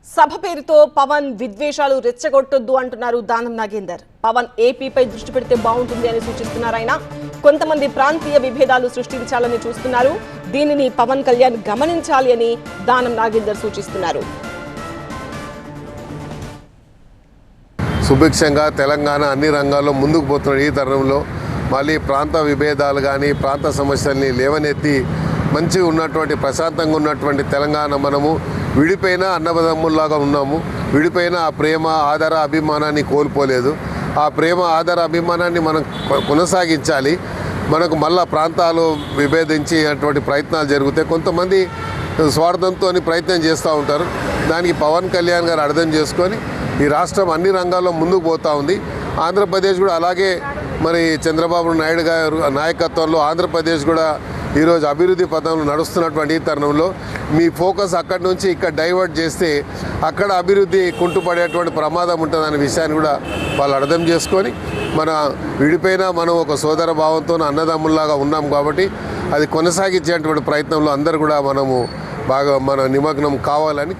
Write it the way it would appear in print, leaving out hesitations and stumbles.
సభ పేరుతో పవన్ విద్వేషాలు రెచ్చగొట్టొద్దు అంటున్నారు దానం నాగేందర్. పవన్ ఏపీపై దృష్టి పెడితే బాగుంటుంది అని సూచిస్తున్నారు. ఆయన కొంతమంది ప్రాంతీయ విభేదాలు సృష్టించాలని చూస్తున్నారు. దీనిని పవన్ కళ్యాణ్ గమనించాలి అని దానం నాగేందర్ సూచిస్తున్నారు. సుభిక్షంగా తెలంగాణ అన్ని రంగాల్లో ముందుకు పోతున్న ఈ తరుణంలో మళ్ళీ ప్రాంత విభేదాలు కానీ ప్రాంత సమస్యల్ని లేవనెత్తి మంచిగా ఉన్నటువంటి ప్రశాంతంగా ఉన్నటువంటి తెలంగాణ మనము విడిపోయిన అన్నదమ్ముల్లాగా ఉన్నాము. విడిపోయిన ఆ ప్రేమ ఆదర అభిమానాన్ని కోల్పోలేదు. ఆ ప్రేమ ఆదర అభిమానాన్ని మనం కొనసాగించాలి. మనకు మళ్ళా ప్రాంతాలు విభేదించేటువంటి ప్రయత్నాలు జరిగితే కొంతమంది స్వార్థంతో ప్రయత్నం చేస్తూ ఉంటారు. దానికి పవన్ కళ్యాణ్ గారు అర్థం చేసుకొని ఈ రాష్ట్రం అన్ని రంగాల్లో ముందుకు పోతూ ఉంది. ఆంధ్రప్రదేశ్ కూడా అలాగే మరి చంద్రబాబు నాయుడు గారు నాయకత్వంలో ఆంధ్రప్రదేశ్ కూడా ఈరోజు అభివృద్ధి పథంలో నడుస్తున్నటువంటి ఈ తరుణంలో మీ ఫోకస్ అక్కడి నుంచి ఇక్కడ డైవర్ట్ చేస్తే అక్కడ అభివృద్ధి కుంటుపడేటువంటి ప్రమాదం ఉంటుందనే విషయాన్ని కూడా వాళ్ళు అర్థం చేసుకొని మన విడిపోయినా మనం ఒక సోదర భావంతో అన్నదమ్ముల్లాగా ఉన్నాం కాబట్టి అది కొనసాగించేటువంటి ప్రయత్నంలో అందరూ కూడా మనము బాగా మన నిమగ్నం కావాలని